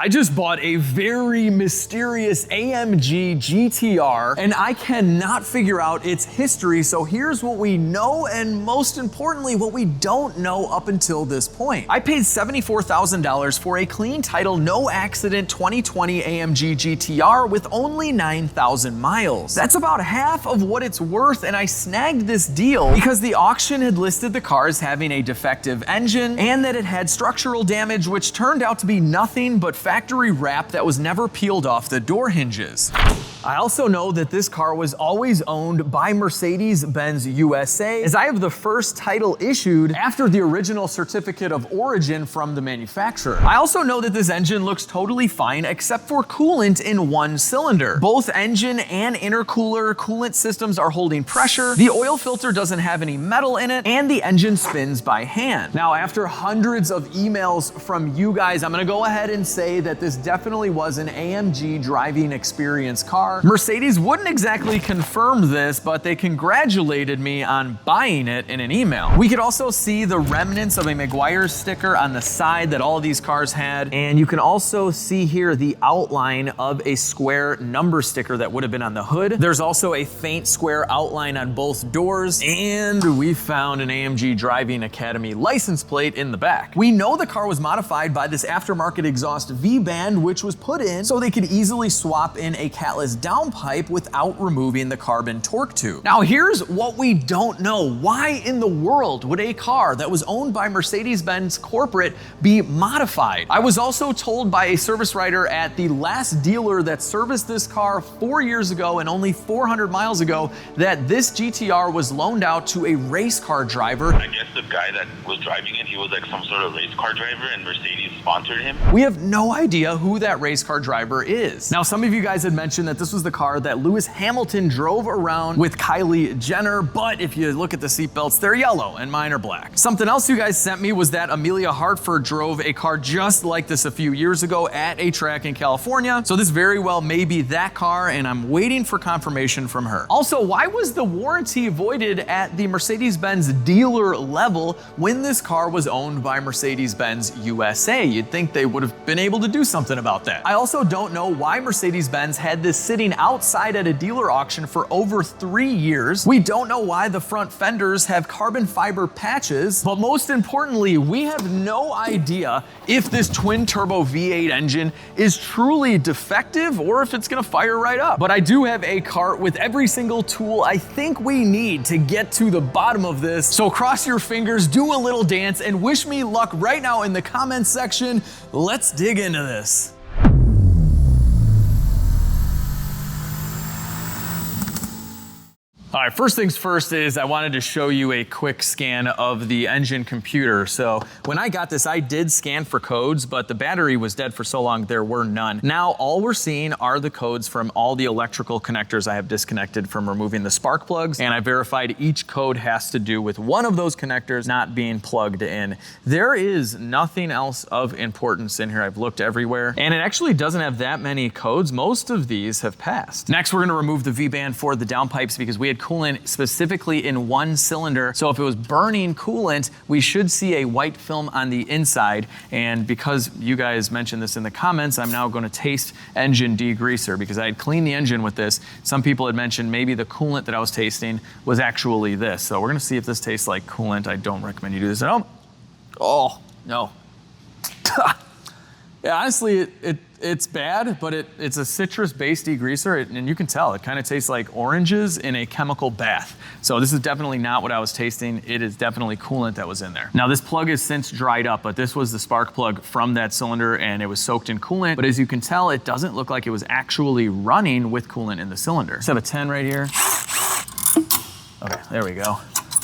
I just bought a very mysterious AMG GTR and I cannot figure out its history, so here's what we know and most importantly what we don't know up until this point. I paid $74,000 for a clean title, no accident 2020 AMG GTR with only 9,000 miles. That's about half of what it's worth, and I snagged this deal because the auction had listed the car as having a defective engine and that it had structural damage, which turned out to be nothing but factory wrap that was never peeled off the door hinges. I also know that this car was always owned by Mercedes-Benz USA, as I have the first title issued after the original certificate of origin from the manufacturer. I also know that this engine looks totally fine except for coolant in one cylinder. Both engine and intercooler coolant systems are holding pressure, the oil filter doesn't have any metal in it, and the engine spins by hand. Now, after hundreds of emails from you guys, I'm gonna go ahead and say that this definitely was an AMG driving experience car. Mercedes wouldn't exactly confirm this, but they congratulated me on buying it in an email. We could also see the remnants of a Maguire sticker on the side that all of these cars had, and you can also see here the outline of a square number sticker that would have been on the hood. There's also a faint square outline on both doors, and we found an AMG Driving Academy license plate in the back. We know the car was modified by this aftermarket exhaust V-band, which was put in so they could easily swap in a catless downpipe without removing the carbon torque tube. Now here's what we don't know. Why in the world would a car that was owned by Mercedes-Benz corporate be modified? I was also told by a service writer at the last dealer that serviced this car 4 years ago and only 400 miles ago that this GTR was loaned out to a race car driver. I guess the guy that was driving it, he was like some sort of race car driver and Mercedes sponsored him. We have no idea who that race car driver is. Now, some of you guys had mentioned that this was the car that Lewis Hamilton drove around with Kylie Jenner, but if you look at the seatbelts, they're yellow and mine are black. Something else you guys sent me was that Amelia Hartford drove a car just like this a few years ago at a track in California. So this very well may be that car, and I'm waiting for confirmation from her. Also, why was the warranty voided at the Mercedes-Benz dealer level when this car was owned by Mercedes-Benz USA? You'd think they would have been able to do something about that. I also don't know why Mercedes-Benz had this sitting outside at a dealer auction for over 3 years. We don't know why the front fenders have carbon fiber patches, but most importantly, we have no idea if this twin turbo V8 engine is truly defective or if it's gonna fire right up. But I do have a cart with every single tool I think we need to get to the bottom of this. So cross your fingers, do a little dance, and wish me luck right now in the comments section. Let's dig into this. All right, first things first is I wanted to show you a quick scan of the engine computer. So when I got this, I did scan for codes, but the battery was dead for so long, there were none. Now, all we're seeing are the codes from all the electrical connectors I have disconnected from removing the spark plugs, and I verified each code has to do with one of those connectors not being plugged in. There is nothing else of importance in here. I've looked everywhere, and it actually doesn't have that many codes. Most of these have passed. Next, we're gonna remove the V-band for the downpipes because we had coolant specifically in one cylinder. So if it was burning coolant, we should see a white film on the inside. And because you guys mentioned this in the comments, I'm now going to taste engine degreaser because I had cleaned the engine with this. Some people had mentioned maybe the coolant that I was tasting was actually this. So we're going to see if this tastes like coolant. I don't recommend you do this at home. Oh, no. Yeah, honestly, it's bad, but it's a citrus-based degreaser, and you can tell it kind of tastes like oranges in a chemical bath. So this is definitely not what I was tasting. It is definitely coolant that was in there. Now this plug has since dried up, but this was the spark plug from that cylinder, and it was soaked in coolant. But as you can tell, it doesn't look like it was actually running with coolant in the cylinder. Let's have a 10 right here. Okay, there we go.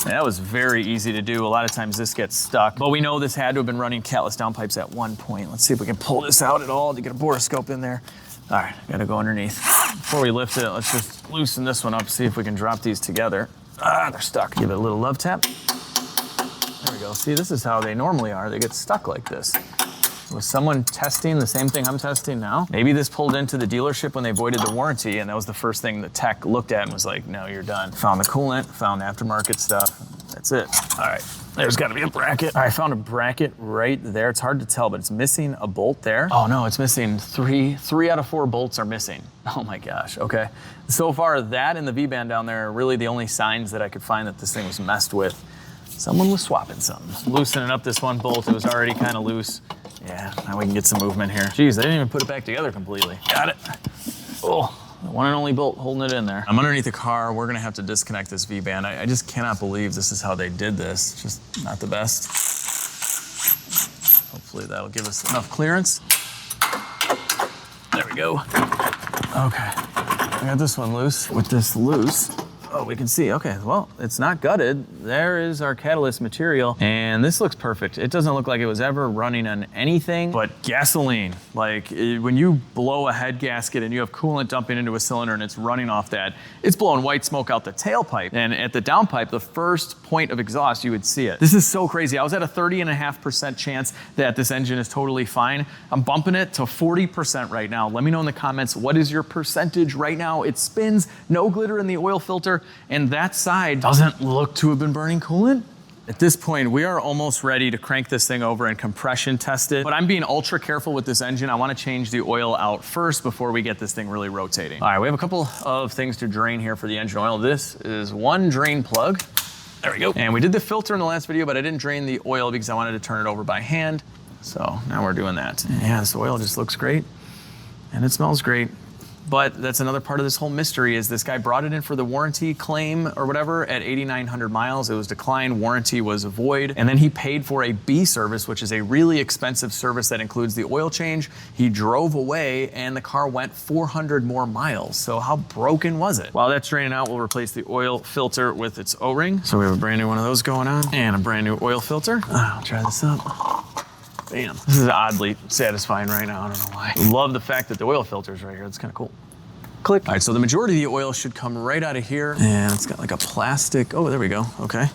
That was very easy to do. A lot of times this gets stuck, but we know this had to have been running catless downpipes at one point. Let's see if we can pull this out at all to get a borescope in there. All right, gotta go underneath. Before we lift it, let's just loosen this one up, see if we can drop these together. Ah, they're stuck. Give it a little love tap. There we go. See, this is how they normally are. They get stuck like this. Was someone testing the same thing I'm testing now? Maybe this pulled into the dealership when they voided the warranty, and that was the first thing the tech looked at and was like, no, you're done. Found the coolant, found aftermarket stuff. That's it. All right, there's gotta be a bracket. All right, I found a bracket right there. It's hard to tell, but it's missing a bolt there. Oh no, it's missing three out of 4 bolts are missing. Oh my gosh, okay. So far, that and the V-band down there are really the only signs that I could find that this thing was messed with. Someone was swapping something. Loosening up this one bolt, it was already kind of loose. Yeah, now we can get some movement here. Geez, they didn't even put it back together completely. Got it. Oh. The one and only bolt holding it in there. I'm underneath the car. We're gonna have to disconnect this V-band. I just cannot believe this is how they did this. It's just not the best. Hopefully that'll give us enough clearance. There we go. Okay, I got this one loose. With this loose, oh, we can see, okay, well, it's not gutted. There is our catalyst material, and this looks perfect. It doesn't look like it was ever running on anything but gasoline. Like, when you blow a head gasket and you have coolant dumping into a cylinder and it's running off that, it's blowing white smoke out the tailpipe. And at the downpipe, the first point of exhaust, you would see it. This is so crazy. I was at a 30.5% chance that this engine is totally fine. I'm bumping it to 40% right now. Let me know in the comments, what is your percentage right now? It spins, no glitter in the oil filter, and that side doesn't look to have been burning coolant. At this point, we are almost ready to crank this thing over and compression test it, but I'm being ultra careful with this engine. I wanna change the oil out first before we get this thing really rotating. All right, we have a couple of things to drain here for the engine oil. This is one drain plug. There we go. And we did the filter in the last video, but I didn't drain the oil because I wanted to turn it over by hand. So now we're doing that. And yeah, this oil just looks great and it smells great. But that's another part of this whole mystery is this guy brought it in for the warranty claim or whatever at 8,900 miles. It was declined, warranty was void. And then he paid for a B service, which is a really expensive service that includes the oil change. He drove away and the car went 400 more miles. So how broken was it? While that's draining out, we'll replace the oil filter with its O-ring. So we have a brand new one of those going on and a brand new oil filter. I'll try this up. Bam. This is oddly satisfying right now, I don't know why. Love the fact that the oil filter's right here, it's kind of cool. Click. All right, so the majority of the oil should come right out of here, and it's got like a plastic, oh, there we go, okay.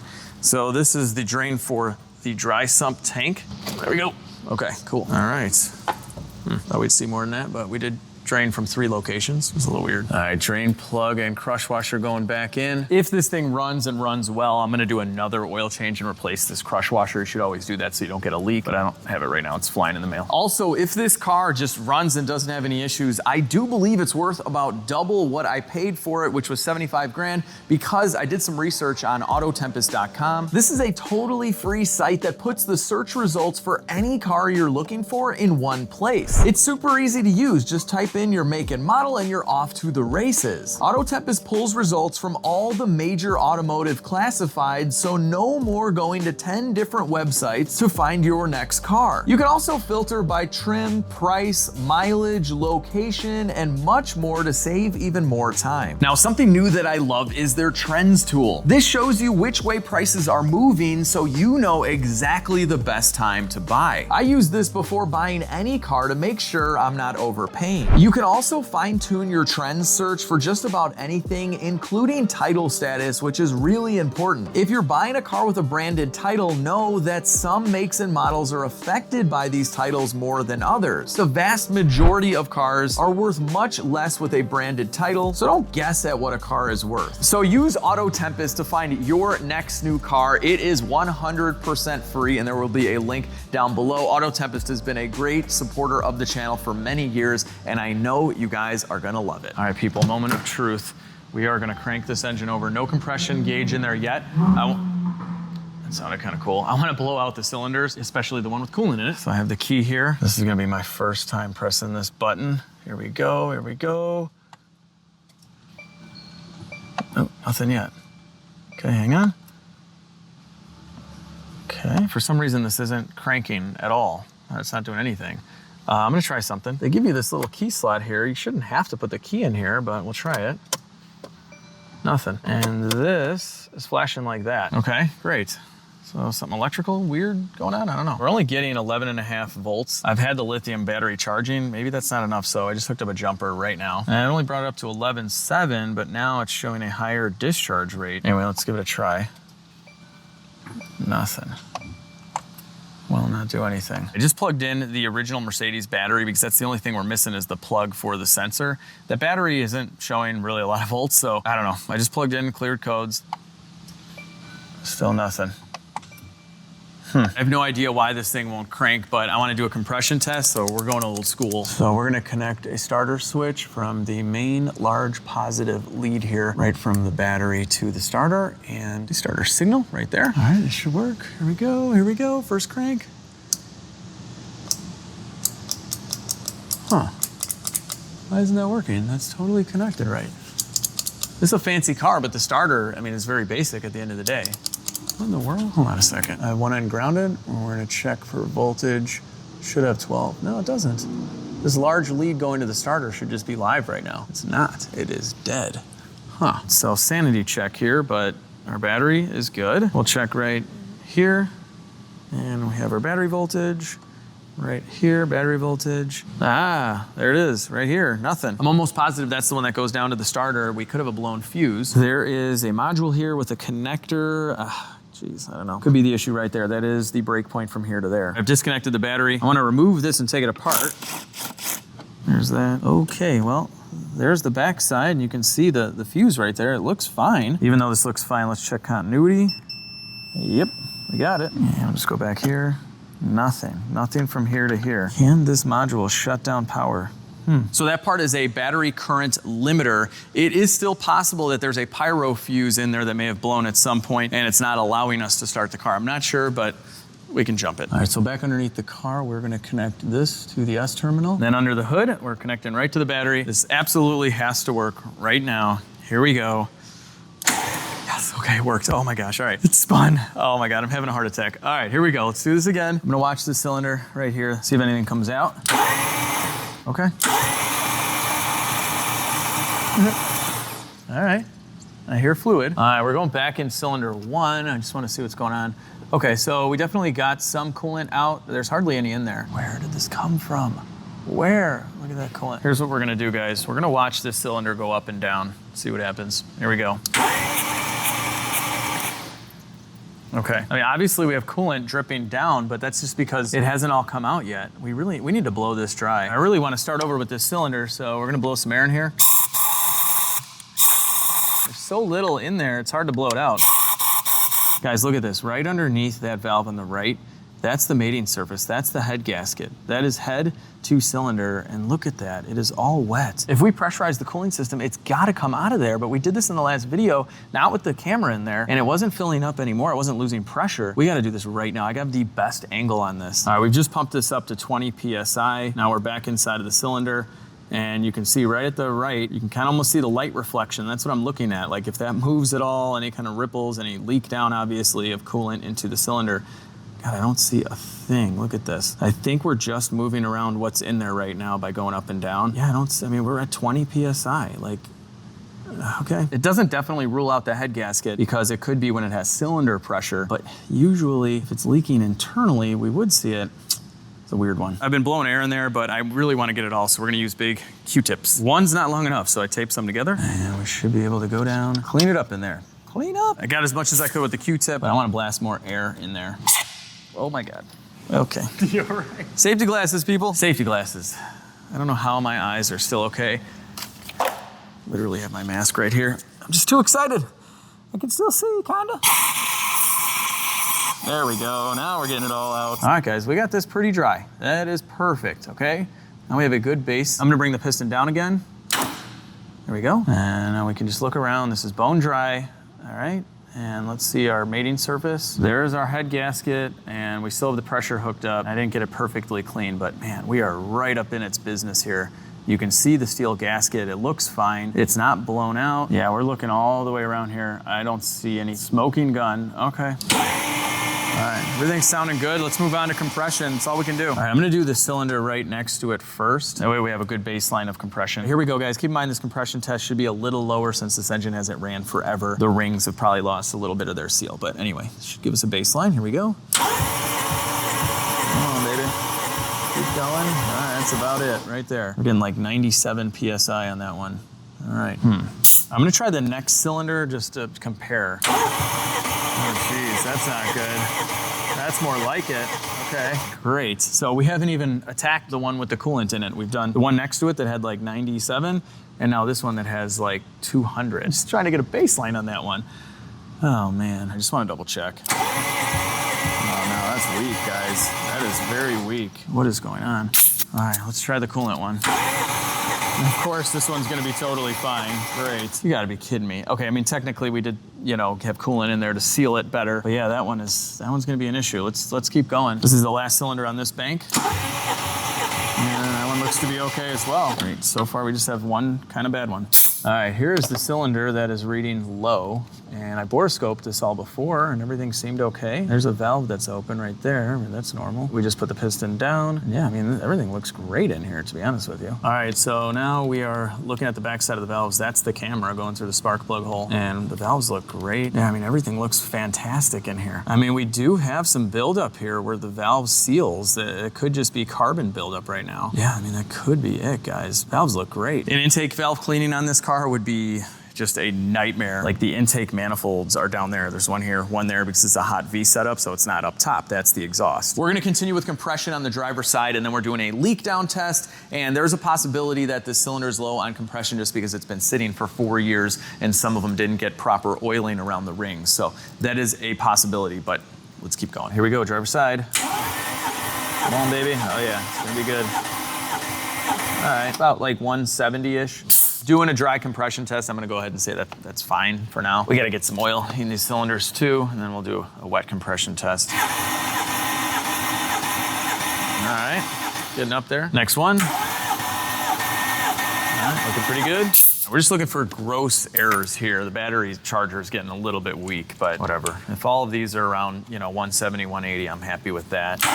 So this is the drain for the dry sump tank. There we go. Okay, cool. All right. Thought we'd see more than that, but we did drain from 3 locations. It was a little weird. All right, drain plug and crush washer going back in. If this thing runs and runs well, I'm gonna do another oil change and replace this crush washer. You should always do that so you don't get a leak, but I don't have it right now. It's flying in the mail. Also, if this car just runs and doesn't have any issues, I do believe it's worth about double what I paid for it, which was 75 grand, because I did some research on Autotempest.com. This is a totally free site that puts the search results for any car you're looking for in one place. It's super easy to use. Just type in your make and model and you're off to the races. Autotempest pulls results from all the major automotive classifieds, so no more going to 10 different websites to find your next car. You can also filter by trim, price, mileage, location, and much more to save even more time. Now, something new that I love is their trends tool. This shows you which way prices are moving so you know exactly the best time to buy. I use this before buying any car to make sure I'm not overpaying. You can also fine-tune your trends search for just about anything, including title status, which is really important. If you're buying a car with a branded title, know that some makes and models are affected by these titles more than others. The vast majority of cars are worth much less with a branded title, so don't guess at what a car is worth. So use Autotempest to find your next new car. It is 100% free, and there will be a link down below. Autotempest has been a great supporter of the channel for many years, and I know you guys are gonna love it. All right, people, moment of truth. We are gonna crank this engine over. No compression gauge in there yet. That sounded kind of cool. I wanna blow out the cylinders, especially the one with coolant in it. So I have the key here. This is gonna be my first time pressing this button. Here we go, here we go. Oh, nothing yet. Okay, hang on. Okay, for some reason this isn't cranking at all. It's not doing anything. I'm gonna try something. They give you this little key slot here. You shouldn't have to put the key in here, but we'll try it. Nothing. And this is flashing like that. Okay, great. So something electrical weird going on? I don't know. We're only getting 11.5 volts. I've had the lithium battery charging. Maybe that's not enough, so I just hooked up a jumper right now. And I only brought it up to 11.7, but now it's showing a higher discharge rate. Anyway, let's give it a try. Nothing. Will not do anything. I just plugged in the original Mercedes battery because that's the only thing we're missing is the plug for the sensor. The battery isn't showing really a lot of volts, so I don't know. I just plugged in, cleared codes. Still nothing. I have no idea why this thing won't crank, but I want to do a compression test, so we're going old school. So we're going to connect a starter switch from the main large positive lead here, right from the battery to the starter, and the starter signal right there. All right, this should work. Here we go, here we go. First crank. Huh. Why isn't that working? That's totally connected right. This is a fancy car, but the starter, I mean, it's very basic at the end of the day. What in the world? Hold on a second. I have one end grounded. We're gonna check for voltage. Should have 12. No, it doesn't. This large lead going to the starter should just be live right now. It's not. It is dead. Huh. So sanity check here, but our battery is good. We'll check right here. And we have our battery voltage. Right here, battery voltage. Ah, there it is, right here, nothing. I'm almost positive that's the one that goes down to the starter. We could have a blown fuse. There is a module here with a connector. Geez, I don't know. Could be the issue right there. That is the break point from here to there. I've disconnected the battery. I want to remove this and take it apart. There's that. Okay, well, there's the back side, and you can see the fuse right there. It looks fine. Even though this looks fine, let's check continuity. Yep, we got it. And I'll just go back here. Nothing from here to here. Can this module shut down power? So that part is a battery current limiter. It is still possible that there's a pyro fuse in there that may have blown at some point and it's not allowing us to start the car. I'm not sure, but we can jump it. All right, so back underneath the car, we're gonna connect this to the S terminal. Then under the hood, we're connecting right to the battery. This absolutely has to work right now. Here we go. Yes, okay, it worked. Oh my gosh, all right. It spun. Oh my God, I'm having a heart attack. All right, here we go. Let's do this again. I'm gonna watch the cylinder right here, see if anything comes out. Okay. All right, I hear fluid. All right, we're going back in cylinder 1. I just wanna see what's going on. Okay, so we definitely got some coolant out. There's hardly any in there. Where did this come from? Where? Look at that coolant. Here's what we're gonna do, guys. We're gonna watch this cylinder go up and down, see what happens. Here we go. Okay, I mean, obviously we have coolant dripping down, but that's just because it hasn't all come out yet. We need to blow this dry. I really want to start over with this cylinder, so we're gonna blow some air in here. There's so little in there, it's hard to blow it out. Guys, look at this. Right underneath that valve on the right, that's the mating surface. That's the head gasket. That is head to cylinder, and look at that. It is all wet. If we pressurize the cooling system, it's gotta come out of there, but we did this in the last video, not with the camera in there, and it wasn't filling up anymore. It wasn't losing pressure. We gotta do this right now. I got the best angle on this. All right, we've just pumped this up to 20 PSI. Now we're back inside of the cylinder, and you can see right at the right, you can kind of almost see the light reflection. That's what I'm looking at. Like if that moves at all, any kind of ripples, any leak down, obviously, of coolant into the cylinder. God, I don't see a thing. Look at this. I think we're just moving around what's in there right now by going up and down. Yeah, I mean, we're at 20 PSI. Like, okay. It doesn't definitely rule out the head gasket because it could be when it has cylinder pressure, but usually if it's leaking internally, we would see it. It's a weird one. I've been blowing air in there, but I really want to get it all, so we're gonna use big Q-tips. One's not long enough, so I taped some together, and we should be able to go down, clean it up in there. Clean up. I got as much as I could with the Q-tip, but I want to blast more air in there. Oh my God. Okay. You're right. Safety glasses, people. Safety glasses. I don't know how my eyes are still okay. Literally have my mask right here. I'm just too excited. I can still see, kinda. There we go. Now we're getting it all out. All right, guys, we got this pretty dry. That is perfect, okay? Now we have a good base. I'm gonna bring the piston down again. There we go. And now we can just look around. This is bone dry. All right. And let's see our mating surface. There's our head gasket, and we still have the pressure hooked up. I didn't get it perfectly clean, but man, we are right up in its business here. You can see the steel gasket. It looks fine. It's not blown out. Yeah, we're looking all the way around here. I don't see any smoking gun. Okay. All right, everything's sounding good. Let's move on to compression. That's all we can do. All right, I'm gonna do the cylinder right next to it first. That way we have a good baseline of compression. Here we go, guys. Keep in mind this compression test should be a little lower since this engine hasn't ran forever. The rings have probably lost a little bit of their seal, but anyway, this should give us a baseline. Here we go. Come on, baby. Keep going. All right, that's about it right there. We're getting like 97 PSI on that one. All right. I'm gonna try the next cylinder just to compare. Oh, geez, that's not good. That's more like it. Okay, great. So we haven't even attacked the one with the coolant in it. We've done the one next to it that had like 97, and now this one that has like 200. Just trying to get a baseline on that one. Oh man, I just want to double check. Oh no, that's weak, guys. That is very weak. What is going on? All right, let's try the coolant one. And of course, this one's gonna be totally fine. Great. You gotta be kidding me. Okay, I mean, technically we did, you know, have coolant in there to seal it better. But yeah, that one's gonna be an issue. Let's keep going. This is the last cylinder on this bank. And that one looks to be okay as well. Great, so far we just have one kind of bad one. All right, here's the cylinder that is reading low. And I borescoped this all before and everything seemed okay. There's a valve that's open right there. I mean, that's normal. We just put the piston down. And yeah, I mean, everything looks great in here, to be honest with you. All right, so now we are looking at the back side of the valves. That's the camera going through the spark plug hole. And the valves look great. Yeah, I mean, everything looks fantastic in here. I mean, we do have some buildup here where the valve seals. It could just be carbon buildup right now. Yeah, I mean, that could be it, guys. Valves look great. An intake valve cleaning on this car would be just a nightmare. Like the intake manifolds are down there. There's one here, one there because it's a hot V setup, so it's not up top. That's the exhaust. We're gonna continue with compression on the driver's side, and then we're doing a leak down test, and there's a possibility that the cylinder is low on compression just because it's been sitting for 4 years and some of them didn't get proper oiling around the rings. So that is a possibility, but let's keep going. Here we go, driver's side. Come on, baby. Oh yeah, it's gonna be good. All right, about like 170-ish. Doing a dry compression test, I'm gonna go ahead and say that that's fine for now. We gotta get some oil in these cylinders too, and then we'll do a wet compression test. All right, getting up there. Next one. All right, looking pretty good. We're just looking for gross errors here. The battery charger is getting a little bit weak, but whatever. If all of these are around, 170, 180, I'm happy with that. Yeah.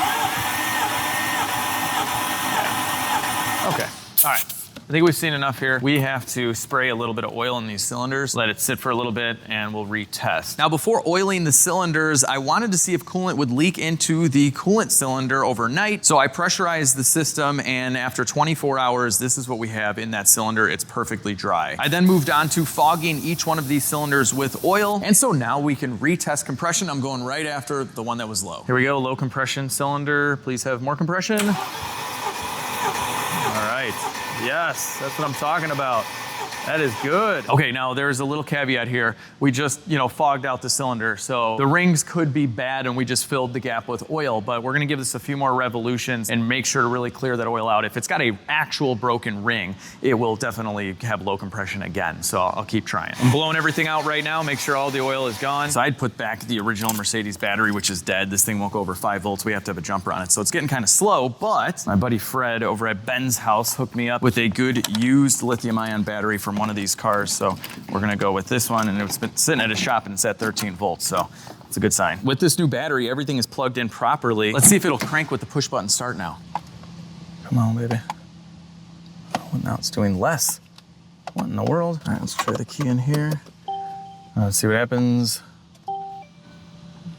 Okay, all right. I think we've seen enough here. We have to spray a little bit of oil in these cylinders, let it sit for a little bit, and we'll retest. Now, before oiling the cylinders, I wanted to see if coolant would leak into the coolant cylinder overnight. So I pressurized the system, and after 24 hours, this is what we have in that cylinder. It's perfectly dry. I then moved on to fogging each one of these cylinders with oil, and so now we can retest compression. I'm going right after the one that was low. Here we go, low compression cylinder. Please have more compression. All right. Yes, that's what I'm talking about. That is good. Okay, now there's a little caveat here. We just, fogged out the cylinder. So the rings could be bad and we just filled the gap with oil, but we're gonna give this a few more revolutions and make sure to really clear that oil out. If it's got a actual broken ring, it will definitely have low compression again. So I'll keep trying. I'm blowing everything out right now, make sure all the oil is gone. So I'd put back the original Mercedes battery, which is dead. This thing won't go over 5 volts. We have to have a jumper on it. So it's getting kind of slow, but my buddy Fred over at Ben's house hooked me up with a good used lithium ion battery from one of these cars. So we're gonna go with this one, and it's been sitting at his shop and it's at 13 volts. So it's a good sign. With this new battery, everything is plugged in properly. Let's see if it'll crank with the push button start now. Come on, baby. Oh, now it's doing less. What in the world? All right, let's try the key in here. Let's see what happens.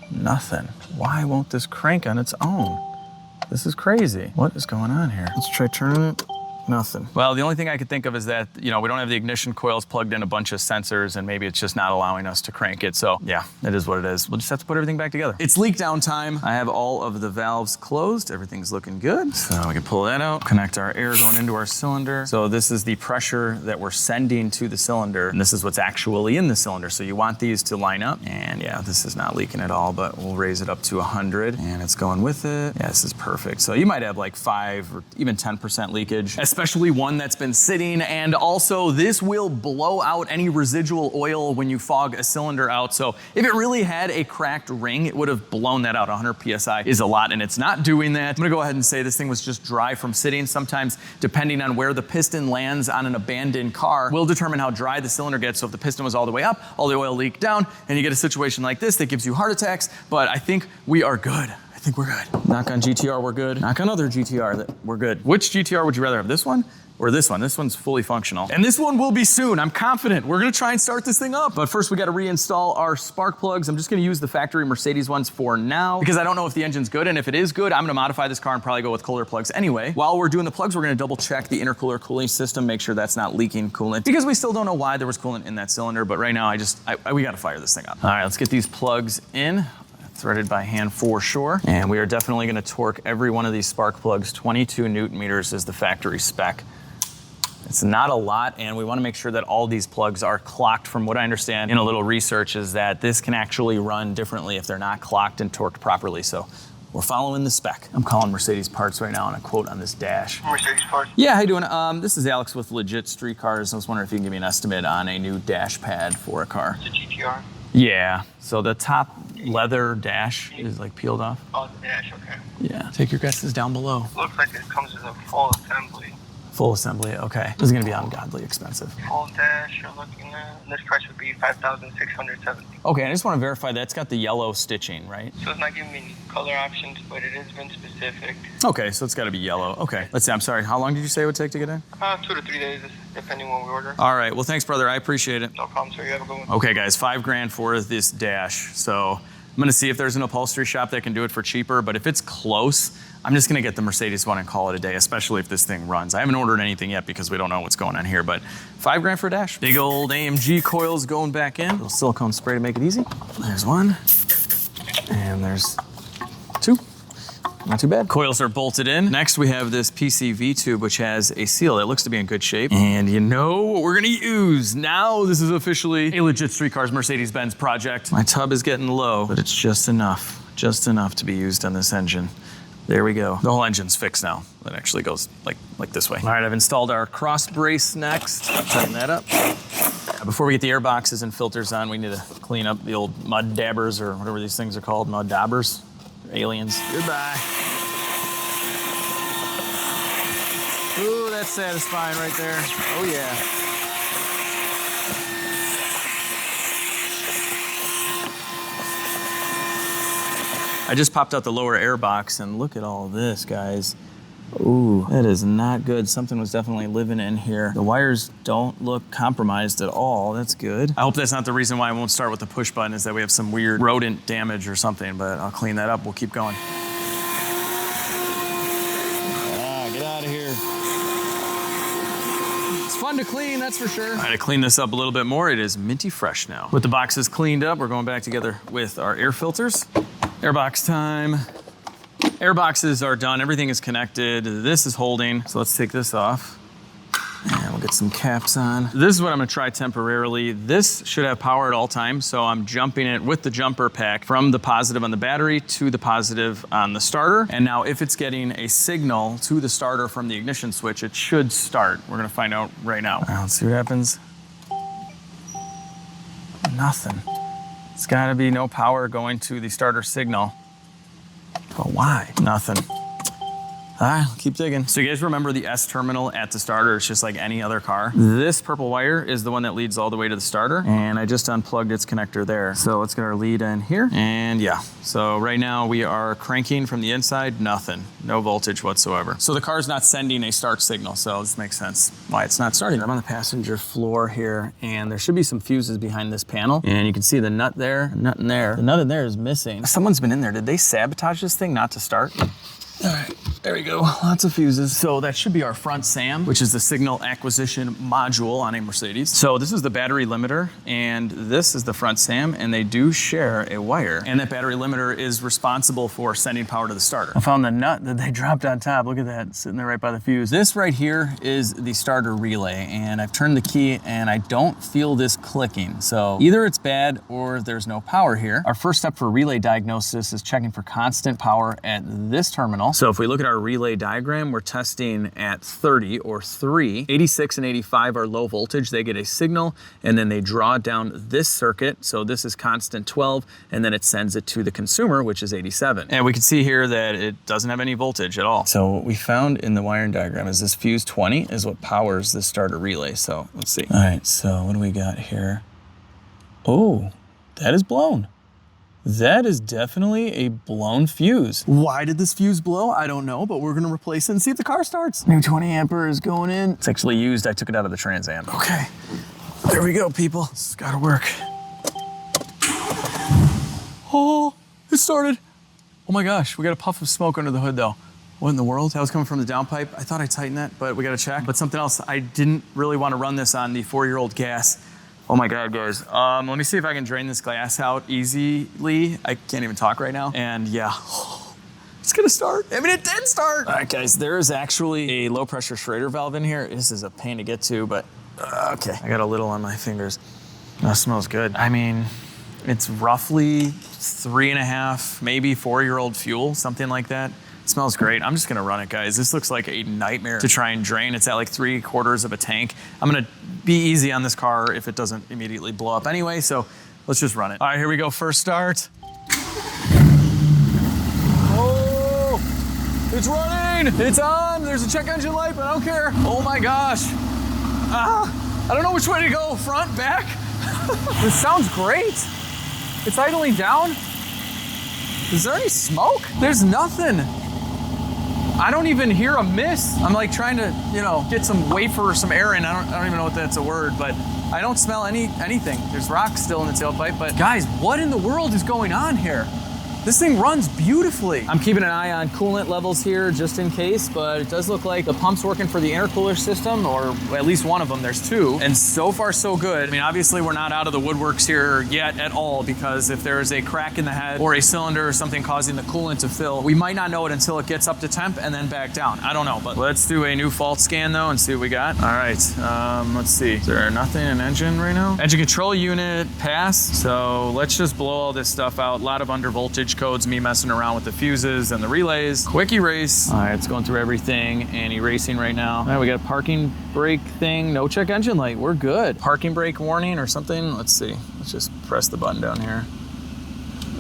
Nothing. Why won't this crank on its own? This is crazy. What is going on here? Let's try turning it. Nothing. Well, the only thing I could think of is that, we don't have the ignition coils plugged in a bunch of sensors, and maybe it's just not allowing us to crank it. So yeah, it is what it is. We'll just have to put everything back together. It's leak down time. I have all of the valves closed. Everything's looking good. So we can pull that out, connect our air going into our cylinder. So this is the pressure that we're sending to the cylinder, and this is what's actually in the cylinder. So you want these to line up, and yeah, this is not leaking at all, but we'll raise it up to 100, and it's going with it. Yeah, this is perfect. So you might have like 5 or even 10% leakage, especially one that's been sitting. And also this will blow out any residual oil when you fog a cylinder out. So if it really had a cracked ring, it would have blown that out. 100 PSI is a lot, and it's not doing that. I'm gonna go ahead and say this thing was just dry from sitting. Sometimes, depending on where the piston lands on an abandoned car, will determine how dry the cylinder gets. So if the piston was all the way up, all the oil leaked down, and you get a situation like this that gives you heart attacks. But I think we are good. I think we're good. Knock on GTR, we're good. Knock on other GTR, we're good. Which GTR would you rather have, this one or this one? This one's fully functional. And this one will be soon, I'm confident. We're gonna try and start this thing up. But first we gotta reinstall our spark plugs. I'm just gonna use the factory Mercedes ones for now, because I don't know if the engine's good, and if it is good, I'm gonna modify this car and probably go with Kohler plugs anyway. While we're doing the plugs, we're gonna double check the intercooler cooling system, make sure that's not leaking coolant, because we still don't know why there was coolant in that cylinder, but right now we gotta fire this thing up. All right, let's get these plugs in. Threaded by hand for sure. And we are definitely gonna torque every one of these spark plugs. 22 Newton meters is the factory spec. It's not a lot, and we want to make sure that all these plugs are clocked. From what I understand in a little research is that this can actually run differently if they're not clocked and torqued properly. So we're following the spec. I'm calling Mercedes Parts right now on a quote on this dash. Mercedes Parts? Yeah, how you doing? This is Alex with LegitStreetCars. I was wondering if you can give me an estimate on a new dash pad for a car. It's a GTR? Yeah, so the top leather dash is like peeled off. Oh, the dash, okay. Yeah, take your guesses down below. Looks like it comes with a full assembly. Full assembly, okay. This is gonna be ungodly expensive. Full dash, you're looking at, this price would be $5,670. Okay, I just wanna verify that's got the yellow stitching, right? So it's not giving me any color options, but it is VIN specific. Okay, so it's gotta be yellow. Okay, let's see, I'm sorry, how long did you say it would take to get in? 2 to 3 days, depending on what we order. All right, well thanks brother, I appreciate it. No problem, sir, you have a good one. Okay guys, $5,000 for this dash. So I'm gonna see if there's an upholstery shop that can do it for cheaper, but if it's close, I'm just gonna get the Mercedes one and call it a day, especially if this thing runs. I haven't ordered anything yet because we don't know what's going on here, but $5,000 for a dash. Big old AMG coils going back in. Little silicone spray to make it easy. There's one, and there's two. Not too bad. Coils are bolted in. Next, we have this PCV tube, which has a seal that looks to be in good shape. And you know what we're gonna use. Now, this is officially a LegitStreetCars Mercedes-Benz project. My tub is getting low, but it's just enough to be used on this engine. There we go. The whole engine's fixed now. It actually goes like this way. All right, I've installed our cross brace next. Tighten that up. Before we get the air boxes and filters on, we need to clean up the old mud dabbers or whatever these things are called, mud daubers. Aliens. Goodbye. Ooh, that's satisfying right there. Oh yeah. I just popped out the lower air box and look at all this, guys. Ooh, that is not good. Something was definitely living in here. The wires don't look compromised at all. That's good. I hope that's not the reason why I won't start with the push button, is that we have some weird rodent damage or something, but I'll clean that up. We'll keep going. Ah, get out of here. It's fun to clean, that's for sure. All right, to clean this up a little bit more, it is minty fresh now. With the boxes cleaned up, we're going back together with our air filters. Airbox time. Airboxes are done, everything is connected. This is holding, so let's take this off. And we'll get some caps on. This is what I'm gonna try temporarily. This should have power at all times, so I'm jumping it with the jumper pack from the positive on the battery to the positive on the starter. And now if it's getting a signal to the starter from the ignition switch, it should start. We're gonna find out right now. All right, let's see what happens. Nothing. It's gotta be no power going to the starter signal. But why? Nothing. All right, keep digging. So you guys remember the S terminal at the starter? It's just like any other car. This purple wire is the one that leads all the way to the starter, and I just unplugged its connector there. So let's get our lead in here, and yeah. So right now we are cranking from the inside, nothing, no voltage whatsoever. So the car's not sending a start signal, so this makes sense why it's not starting. I'm on the passenger floor here, and there should be some fuses behind this panel, and you can see the nut there, nut in there. The nut in there is missing. Someone's been in there. Did they sabotage this thing not to start? All right, there we go, lots of fuses. So that should be our front SAM, which is the signal acquisition module on a Mercedes. So this is the battery limiter, and this is the front SAM, and they do share a wire. And that battery limiter is responsible for sending power to the starter. I found the nut that they dropped on top. Look at that, sitting there right by the fuse. This right here is the starter relay, and I've turned the key, and I don't feel this clicking. So either it's bad or there's no power here. Our first step for relay diagnosis is checking for constant power at this terminal. So if we look at our relay diagram, we're testing at 30 or 3. 86 and 85 are low voltage. They get a signal, and then they draw down this circuit. So this is constant 12, and then it sends it to the consumer, which is 87. And we can see here that it doesn't have any voltage at all. So what we found in the wiring diagram is this fuse 20 is what powers the starter relay. So let's see. All right, so what do we got here? Oh, that is blown. That is definitely a blown fuse. Why did this fuse blow? I don't know, but we're gonna replace it and see if the car starts. New 20 ampere is going in. It's actually used. I took it out of the Trans Am. Okay, there we go, people. This has gotta work. Oh, it started. Oh my gosh, we got a puff of smoke under the hood though. What in the world? That was coming from the downpipe. I thought I tightened that, but we gotta check. But something else, I didn't really wanna run this on the 4-year-old gas. Oh my God, guys. Let me see if I can drain this glass out easily. I can't even talk right now. And yeah, It's gonna start. I mean, it did start. All right, guys, there is actually a low pressure Schrader valve in here. This is a pain to get to, but okay. I got a little on my fingers. That smells good. I mean, it's roughly 3.5, maybe 4-year-old fuel, something like that. It smells great. I'm just gonna run it, guys. This looks like a nightmare to try and drain. It's at like 3/4 of a tank. I'm gonna be easy on this car if it doesn't immediately blow up anyway, so let's just run it. All right, here we go, first start. Oh, it's running, it's on. There's a check engine light, but I don't care. Oh my gosh. I don't know which way to go, front, back. This sounds great. It's idling down. Is there any smoke? There's nothing. I don't even hear a miss. I'm like trying to, you know, get some wafer or some air in. I don't even know if that's a word, but I don't smell anything. There's rocks still in the tailpipe, but guys, what in the world is going on here? This thing runs beautifully. I'm keeping an eye on coolant levels here just in case, but it does look like the pump's working for the intercooler system, or at least one of them, there's 2. And so far so good. I mean, obviously we're not out of the woodworks here yet at all, because if there is a crack in the head or a cylinder or something causing the coolant to fill, we might not know it until it gets up to temp and then back down. I don't know, but let's do a new fault scan though and see what we got. All right, let's see. Is there nothing in engine right now? Engine control unit pass. So let's just blow all this stuff out. A lot of under voltage codes, me messing around with the fuses and the relays. Quick erase. All right, it's going through everything and erasing right now. All right, we got a parking brake thing. No check engine light. We're good. Parking brake warning or something. Let's see. Let's just press the button down here.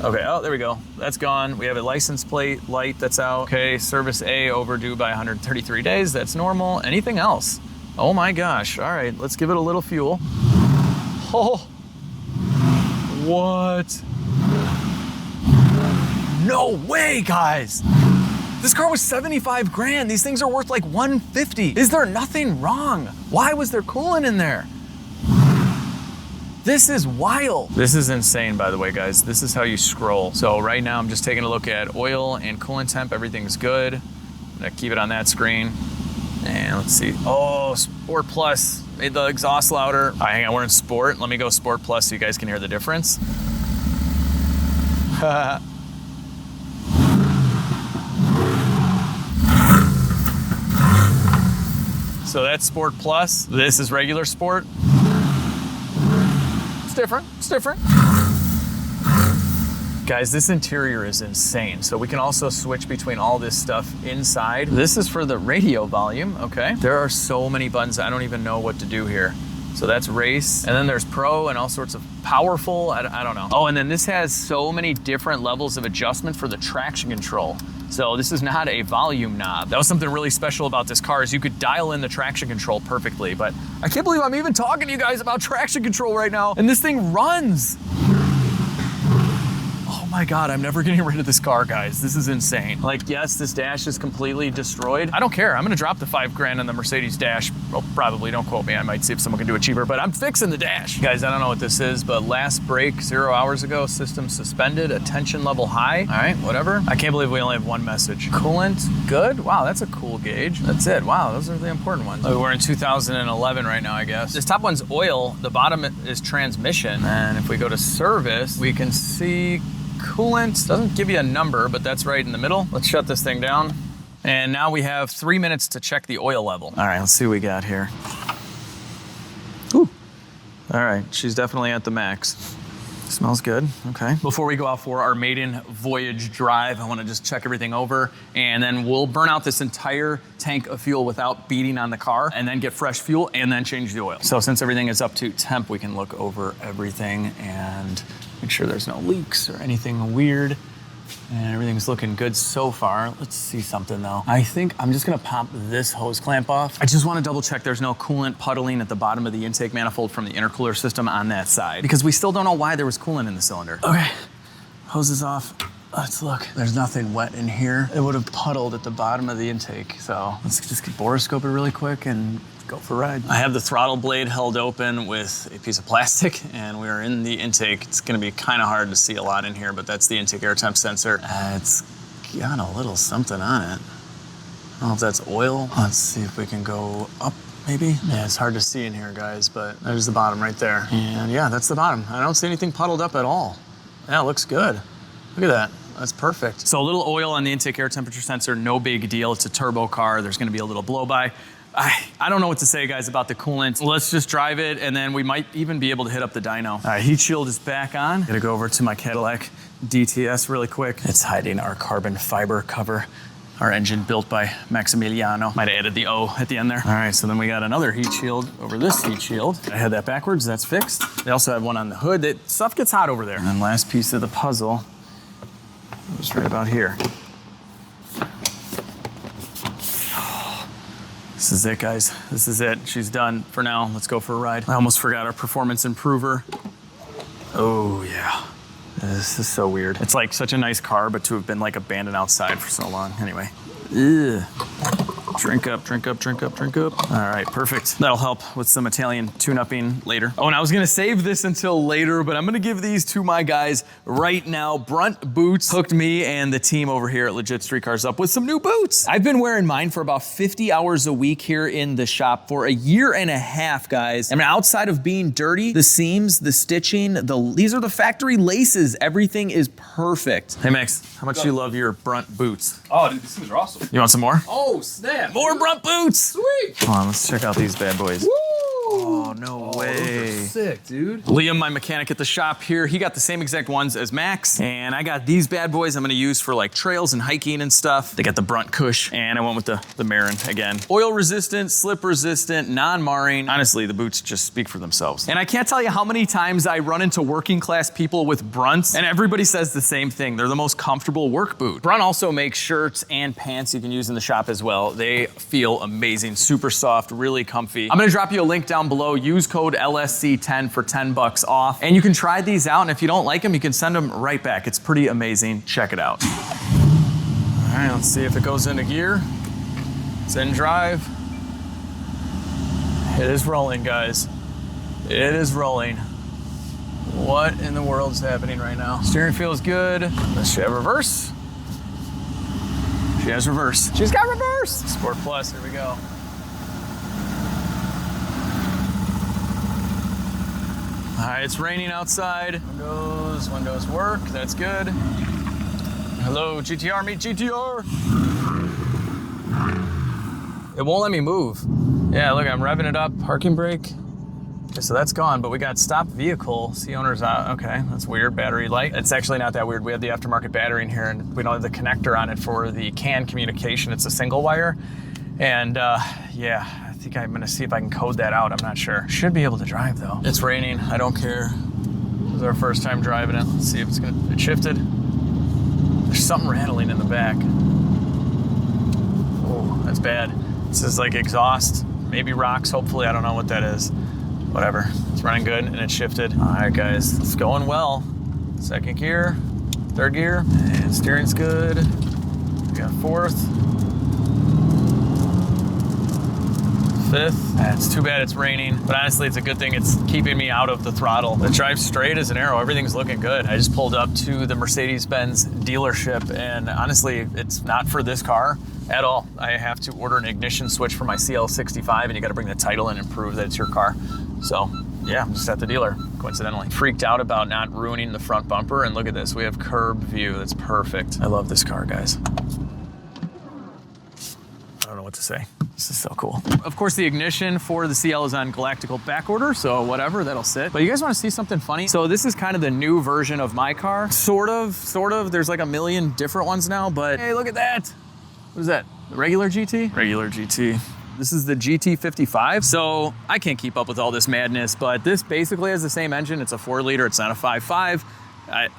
Okay, oh, there we go. That's gone. We have a license plate light that's out. Okay, service A overdue by 133 days. That's normal. Anything else? Oh my gosh. All right, let's give it a little fuel. Oh, what? No way, guys. This car was 75 grand. These things are worth like 150. Is there nothing wrong? Why was there coolant in there? This is wild. This is insane, by the way, guys. This is how you scroll. So right now I'm just taking a look at oil and coolant temp. Everything's good. I'm gonna keep it on that screen. And let's see. Oh, Sport Plus made the exhaust louder. All right, hang on, we're in Sport. Let me go Sport Plus so you guys can hear the difference. So that's Sport Plus. This is regular Sport. It's different, it's different. Guys, this interior is insane. So we can also switch between all this stuff inside. This is for the radio volume, okay. There are so many buttons, I don't even know what to do here. So that's race, and then there's pro and all sorts of powerful, I don't know. Oh, and then this has so many different levels of adjustment for the traction control. So this is not a volume knob. That was something really special about this car, is you could dial in the traction control perfectly, but I can't believe I'm even talking to you guys about traction control right now, and this thing runs. Oh my God, I'm never getting rid of this car, guys. This is insane. Like, yes, this dash is completely destroyed. I don't care. I'm gonna drop the 5 grand on the Mercedes dash. Well, probably, don't quote me. I might see if someone can do it cheaper, but I'm fixing the dash. Guys, I don't know what this is, but last break 0 hours ago, system suspended, attention level high. All right, whatever. I can't believe we only have one message. Coolant, good. Wow, that's a cool gauge. That's it. Wow, those are the important ones. We're in 2011 right now, I guess. This top one's oil. The bottom is transmission. And if we go to service, we can see coolant. Doesn't give you a number, but that's right in the middle. Let's shut this thing down. And now we have 3 minutes to check the oil level. All right, let's see what we got here. Ooh. All right, she's definitely at the max. Smells good, okay. Before we go out for our maiden voyage drive, I wanna just check everything over, and then we'll burn out this entire tank of fuel without beating on the car, and then get fresh fuel, and then change the oil. So since everything is up to temp, we can look over everything and make sure there's no leaks or anything weird. And everything's looking good so far. Let's see something though. I think I'm just gonna pop this hose clamp off. I just wanna double check there's no coolant puddling at the bottom of the intake manifold from the intercooler system on that side, because we still don't know why there was coolant in the cylinder. Okay, hose is off. Let's look. There's nothing wet in here. It would have puddled at the bottom of the intake. So let's just get borescope it really quick and go for a ride. I have the throttle blade held open with a piece of plastic, and we are in the intake. It's gonna be kind of hard to see a lot in here, but that's the intake air temp sensor. It's got a little something on it. I don't know if that's oil. Let's see if we can go up, maybe. Yeah, it's hard to see in here, guys, but there's the bottom right there. And yeah, that's the bottom. I don't see anything puddled up at all. Yeah, it looks good. Look at that. That's perfect. So a little oil on the intake air temperature sensor, no big deal. It's a turbo car. There's gonna be a little blow-by. I don't know what to say, guys, about the coolant. Let's just drive it, and then we might even be able to hit up the dyno. All right, heat shield is back on. Gotta go over to my Cadillac DTS really quick. It's hiding our carbon fiber cover. Our engine built by Maximiliano. Might have added the O at the end there. All right, so then we got another heat shield over this heat shield. I had that backwards, that's fixed. They also have one on the hood. Stuff gets hot over there. And then last piece of the puzzle was right about here. This is it, guys. This is it. She's done for now. Let's go for a ride. I almost forgot our performance improver. Oh, yeah. This is so weird. It's like such a nice car, but to have been like abandoned outside for so long. Anyway. Ugh. Drink up, drink up, drink up, drink up. All right, perfect. That'll help with some Italian tune-upping later. Oh, and I was gonna save this until later, but I'm gonna give these to my guys right now. Brunt Boots hooked me and the team over here at LegitStreetCars up with some new boots. I've been wearing mine for about 50 hours a week here in the shop for a year and a half, guys. I mean, outside of being dirty, the seams, the stitching, these are the factory laces. Everything is perfect. Hey, Max, how much do you love your Brunt boots? Oh, dude, these things are awesome. You want some more? Oh, snap. More Brunt boots! Sweet! Come on, let's check out these bad boys. Woo! Oh, no way. Those are sick, dude. Liam, my mechanic at the shop here, he got the same exact ones as Max, and I got these bad boys I'm gonna use for like trails and hiking and stuff. They got the Brunt Cush, and I went with the Marin again. Oil resistant, slip resistant, non-marring. Honestly, the boots just speak for themselves. And I can't tell you how many times I run into working class people with Brunts, and everybody says the same thing. They're the most comfortable work boot. Brunt also makes shirts and pants you can use in the shop as well. They feel amazing, super soft, really comfy. I'm gonna drop you a link down below. Use code LSC10 for 10 bucks off. And you can try these out, and if you don't like them, you can send them right back. It's pretty amazing. Check it out. All right, let's see if it goes into gear. It's in drive. It is rolling, guys. It is rolling. What in the world is happening right now? Steering feels good. Does she have reverse? She has reverse. She's got reverse. Sport Plus, here we go. All right, it's raining outside. Windows work, that's good. Hello, GTR, meet GTR. It won't let me move. Yeah, look, I'm revving it up, parking brake. Okay, so that's gone, but we got stop vehicle, see owner's out. Okay, that's weird, battery light. It's actually not that weird. We have the aftermarket battery in here, and we don't have the connector on it for the CAN communication. It's a single wire. And yeah, I think I'm gonna see if I can code that out. I'm not sure. Should be able to drive though. It's raining, I don't care. This is our first time driving it. Let's see if it's gonna, it shifted. There's something rattling in the back. Oh, that's bad. This is like exhaust, maybe rocks, hopefully, I don't know what that is. Whatever, it's running good and it shifted. All right, guys, it's going well. Second gear, third gear, and steering's good. We got fourth. Fifth. It's too bad it's raining, but honestly, it's a good thing it's keeping me out of the throttle. It drives straight as an arrow. Everything's looking good. I just pulled up to the Mercedes-Benz dealership, and honestly, it's not for this car at all. I have to order an ignition switch for my CL65, and you got to bring the title in and prove that it's your car. So yeah, I'm just at the dealer, coincidentally. Freaked out about not ruining the front bumper, and look at this. We have curb view. That's perfect. I love this car, guys. I don't know what to say. This is so cool. Of course, the ignition for the CL is on galactical back order, so whatever, that'll sit. But you guys wanna see something funny? So this is kind of the new version of my car. Sort of. There's like a million different ones now, but hey, look at that. What is that, the regular GT? Regular GT. This is the GT55. So I can't keep up with all this madness, but this basically has the same engine. It's a 4-liter, it's not a 5.5.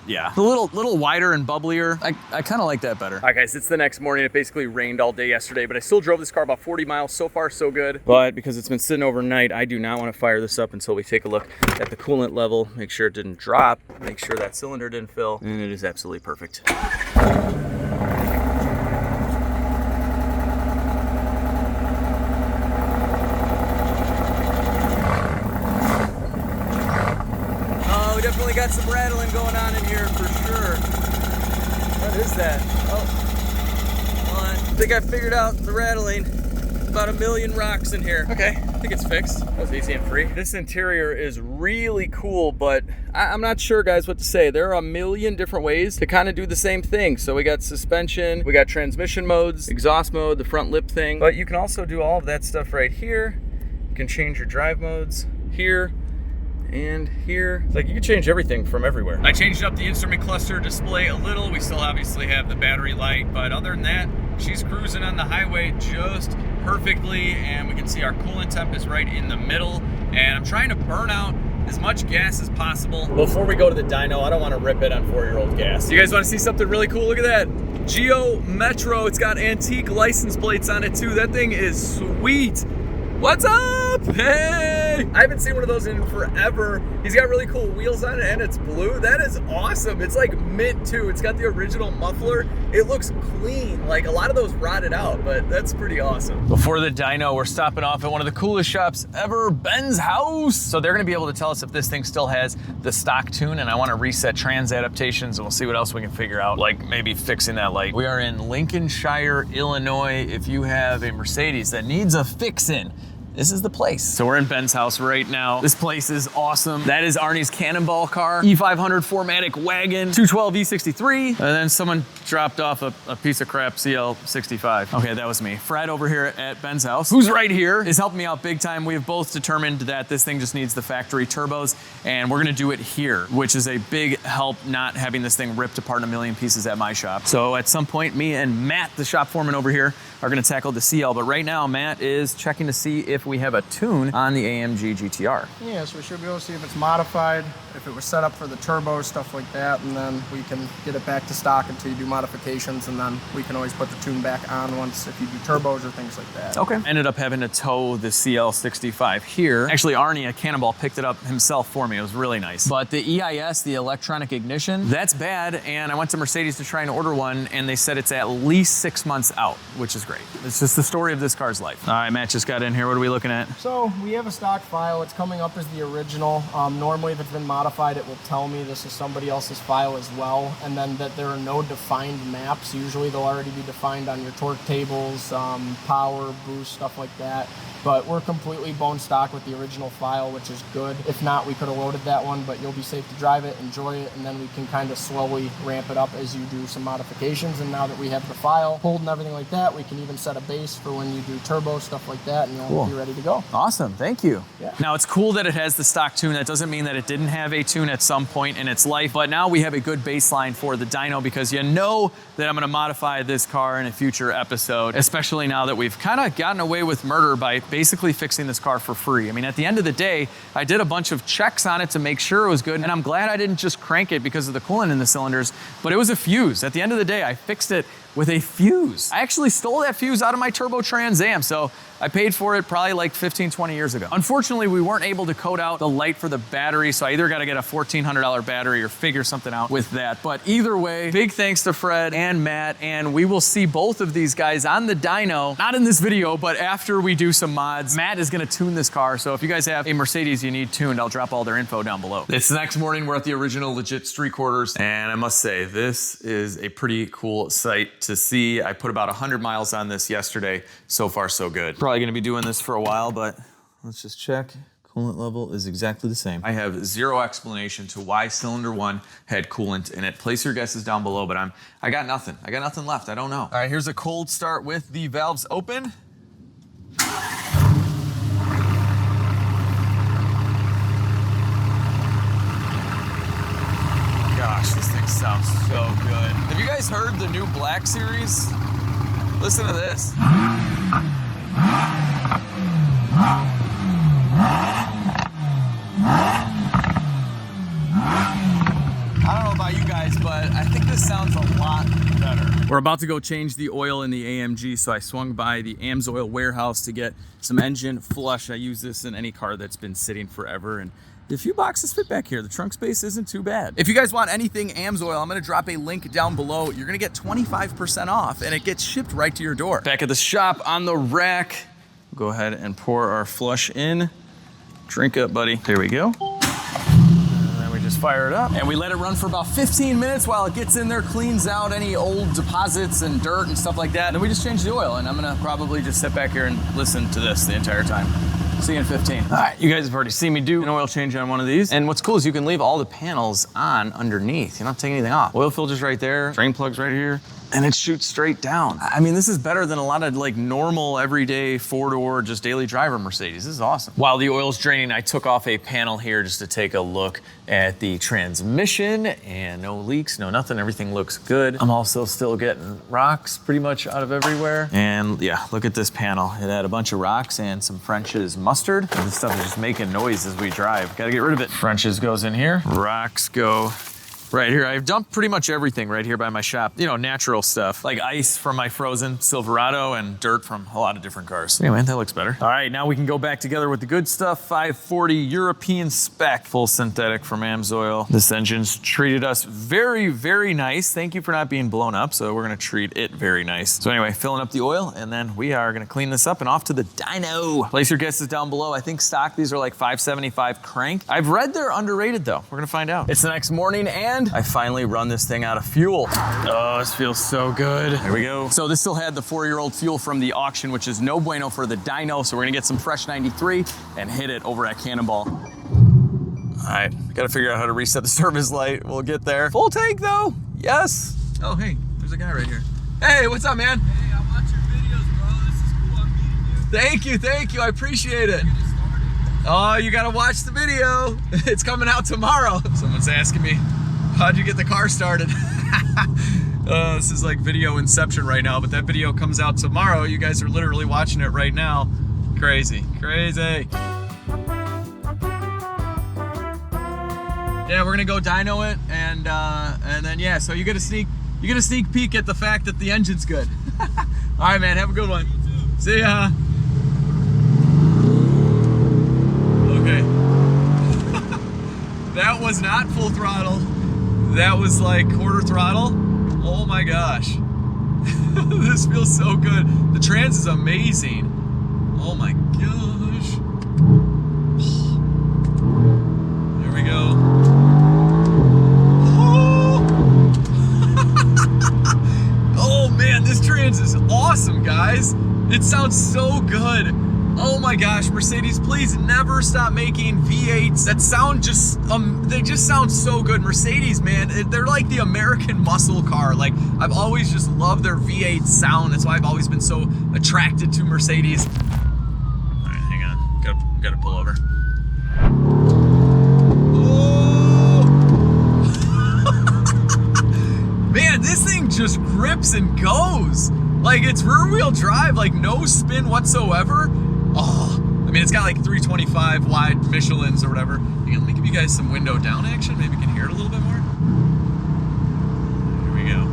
Yeah, a little wider and bubblier. I kind of like that better. All right, guys, it's the next morning. It basically rained all day yesterday, but I still drove this car about 40 miles. So far, so good. But because it's been sitting overnight, I do not want to fire this up until we take a look at the coolant level, make sure it didn't drop, make sure that cylinder didn't fill, and it is absolutely perfect. We definitely got some rattling going on in here for sure. What is that? Oh, hold on. I think I figured out the rattling. About a million rocks in here. Okay, I think it's fixed. That was easy and free. This interior is really cool, but I'm not sure, guys, what to say. There are a million different ways to kind of do the same thing. So we got suspension, we got transmission modes, exhaust mode, the front lip thing, but you can also do all of that stuff right here. You can change your drive modes here and here. It's like you can change everything from everywhere. I changed up the instrument cluster display a little. We still obviously have the battery light, but other than that, she's cruising on the highway just perfectly, and we can see our coolant temp is right in the middle, and I'm trying to burn out as much gas as possible. Before we go to the dyno, I don't want to rip it on 4-year-old gas. You guys want to see something really cool? Look at that. Geo Metro. It's got antique license plates on it too. That thing is sweet. What's up? Hey! I haven't seen one of those in forever. He's got really cool wheels on it, and it's blue. That is awesome. It's like mint too. It's got the original muffler. It looks clean. Like a lot of those rotted out, but that's pretty awesome. Before the dyno, we're stopping off at one of the coolest shops ever, Ben's House. So they're gonna be able to tell us if this thing still has the stock tune, and I wanna reset trans adaptations, and we'll see what else we can figure out, like maybe fixing that light. We are in Lincolnshire, Illinois. If you have a Mercedes that needs a fix-in, this is the place. So we're in Ben's house right now. This place is awesome. That is Arnie's Cannonball car, E500 4MATIC wagon, 212 E63, and then someone dropped off a piece of crap CL65. Okay, that was me. Fred over here at Ben's house, who's right here, is helping me out big time. We have both determined that this thing just needs the factory turbos, and we're gonna do it here, which is a big help not having this thing ripped apart in a million pieces at my shop. So at some point, me and Matt, the shop foreman over here, are gonna tackle the CL, but right now Matt is checking to see if we have a tune on the AMG GTR. Yes, we should be able to see if it's modified, if it was set up for the turbo, stuff like that, and then we can get it back to stock until you do modifications, and then we can always put the tune back on once if you do turbos or things like that. Okay. Ended up having to tow the CL65 here. Actually, Arnie at Cannonball picked it up himself for me. It was really nice. But the EIS, the electronic ignition, that's bad, and I went to Mercedes to try and order one, and they said it's at least 6 months out, which is great. It's just the story of this car's life. All right, Matt just got in here. What are we looking at? So we have a stock file. It's coming up as the original. Normally, if it's been modified, it will tell me this is somebody else's file as well, and then that there are no defined maps. Usually they'll already be defined on your torque tables, power, boost, stuff like that. But we're completely bone stock with the original file, which is good. If not, we could have loaded that one, but you'll be safe to drive it, enjoy it, and then we can kind of slowly ramp it up as you do some modifications. And now that we have the file pulled and everything like that, we can even set a base for when you do turbo, stuff like that, and you'll be ready to go. Awesome, thank you. Yeah. Now it's cool that it has the stock tune. That doesn't mean that it didn't have a tune at some point in its life, but now we have a good baseline for the dyno, because you know that I'm gonna modify this car in a future episode, especially now that we've kind of gotten away with murder by basically fixing this car for free. I mean, at the end of the day, I did a bunch of checks on it to make sure it was good, and I'm glad I didn't just crank it because of the coolant in the cylinders, but it was a fuse. At the end of the day, I fixed it with a fuse. I actually stole that fuse out of my Turbo Trans Am, so I paid for it probably like 15, 20 years ago. Unfortunately, we weren't able to code out the light for the battery, so I either gotta get a $1,400 battery or figure something out with that. But either way, big thanks to Fred and Matt, and we will see both of these guys on the dyno, not in this video, but after we do some mods. Matt is gonna tune this car, so if you guys have a Mercedes you need tuned, I'll drop all their info down below. It's the next morning, we're at the original Legit Street Quarters, and I must say, this is a pretty cool sight to see. I put about 100 miles on this yesterday. So far, so good. Probably gonna be doing this for a while, but let's just check. Coolant level is exactly the same. I have zero explanation to why cylinder 1 had coolant in it. Place your guesses down below, but I got nothing. I got nothing left. I don't know. All right, here's a cold start with the valves open. Gosh, this thing sounds so good. Have you guys heard the new Black Series? Listen to this. I don't know about you guys, but I think this sounds a lot better. We're about to go change the oil in the AMG, so I swung by the AMSOIL warehouse to get some engine flush. I use this in any car that's been sitting forever, and a few boxes fit back here. The trunk space isn't too bad. If you guys want anything AMSOIL, I'm gonna drop a link down below. You're gonna get 25% off, and it gets shipped right to your door. Back at the shop on the rack, go ahead and pour our flush in. Drink up, buddy. There we go. And then we just fire it up. And we let it run for about 15 minutes while it gets in there, cleans out any old deposits and dirt and stuff like that. And then we just change the oil, and I'm gonna probably just sit back here and listen to this the entire time. See you in 15. All right, you guys have already seen me do an oil change on one of these. And what's cool is you can leave all the panels on underneath. You don't have to take anything off. Oil filter's right there, drain plug's right here, and it shoots straight down. I mean, this is better than a lot of like normal, everyday four-door, just daily driver Mercedes. This is awesome. While the oil's draining, I took off a panel here just to take a look at the transmission, and no leaks, no nothing, everything looks good. I'm also still getting rocks pretty much out of everywhere. And yeah, look at this panel. It had a bunch of rocks and some French's mustard. And this stuff is just making noise as we drive. Gotta get rid of it. French's goes in here, rocks go right here. I've dumped pretty much everything right here by my shop. You know, natural stuff, like ice from my frozen Silverado and dirt from a lot of different cars. Anyway, that looks better. All right, now we can go back together with the good stuff. 540 European spec, full synthetic from AMSOIL. This engine's treated us very, very nice. Thank you for not being blown up, so we're gonna treat it very nice. So anyway, filling up the oil, and then we are gonna clean this up and off to the dyno. Place your guesses down below. I think stock, these are like 575 crank. I've read they're underrated though. We're gonna find out. It's the next morning, and I finally run this thing out of fuel. Oh, this feels so good. Here we go. So this still had the 4-year-old fuel from the auction, which is no bueno for the dyno. So we're gonna get some fresh 93 and hit it over at Cannonball. All right, gotta figure out how to reset the service light. We'll get there. Full tank though, yes. Oh, hey, there's a guy right here. Hey, what's up, man? Hey, I watch your videos, bro. This is cool. I'm meeting you. Thank you, I appreciate it. Get it started. Oh, you gotta watch the video. It's coming out tomorrow. Someone's asking me, how'd you get the car started? This is like video inception right now, but that video comes out tomorrow. You guys are literally watching it right now. Crazy, crazy. Yeah, we're gonna go dyno it, and then yeah. So you get a sneak peek at the fact that the engine's good. All right, man. Have a good one. See ya. Okay. That was not full throttle. That was like quarter throttle. Oh my gosh. This feels so good. The trans is amazing. Oh my gosh. There we go. Oh man, this trans is awesome, guys. It sounds so good. Oh my gosh, Mercedes, please never stop making V8s that sound they just sound so good. Mercedes, man, they're like the American muscle car. Like, I've always just loved their V8 sound. That's why I've always been so attracted to Mercedes. All right, hang on, gotta pull over. Oh! Man, this thing just grips and goes. Like, it's rear wheel drive, like no spin whatsoever. Oh, I mean, it's got like 325 wide Michelins or whatever. Hang on, let me give you guys some window down action. Maybe you can hear it a little bit more. Here we go.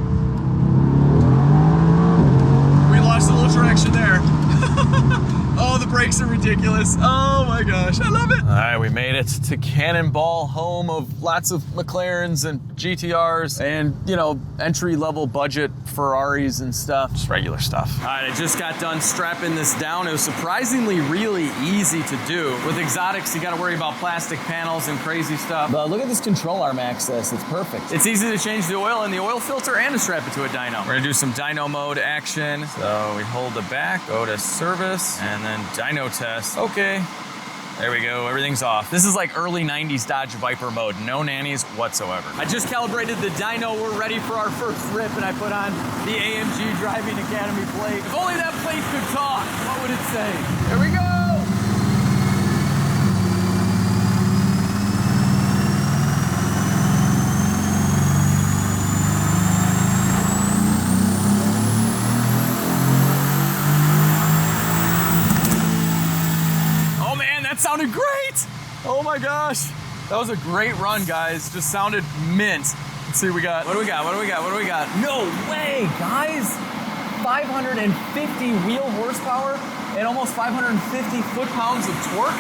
We lost a little traction there. Oh, the brakes are ridiculous. Oh my gosh, I love it. All right, we made it to Cannonball, home of lots of McLarens and GTRs and, you know, entry-level budget Ferraris and stuff, just regular stuff. All right, I just got done strapping this down. It was surprisingly really easy to do. With exotics, you gotta worry about plastic panels and crazy stuff. But look at this control arm access, it's perfect. It's easy to change the oil and the oil filter and to strap it to a dyno. We're gonna do some dyno mode action. So we hold the back, go to service, and then dyno test. Okay. There we go, everything's off. This is like early 90s Dodge Viper mode, no nannies whatsoever. I just calibrated the dyno, we're ready for our first rip, and I put on the AMG Driving Academy plate. If only that plate could talk, what would it say? Here we go! That sounded great! Oh my gosh. That was a great run, guys. Just sounded mint. Let's see what we got. What do we got? No way, guys! 550 wheel horsepower and almost 550 foot-pounds of torque?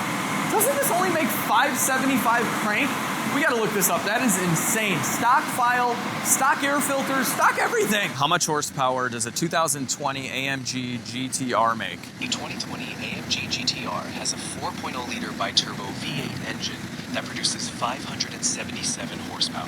Doesn't this only make 575 crank? We gotta look this up. That is insane. Stock file, stock air filters, stock everything. How much horsepower does a 2020 AMG GTR make? The 2020 AMG GTR has a 4.0-liter bi-turbo V8 engine that produces 577 horsepower.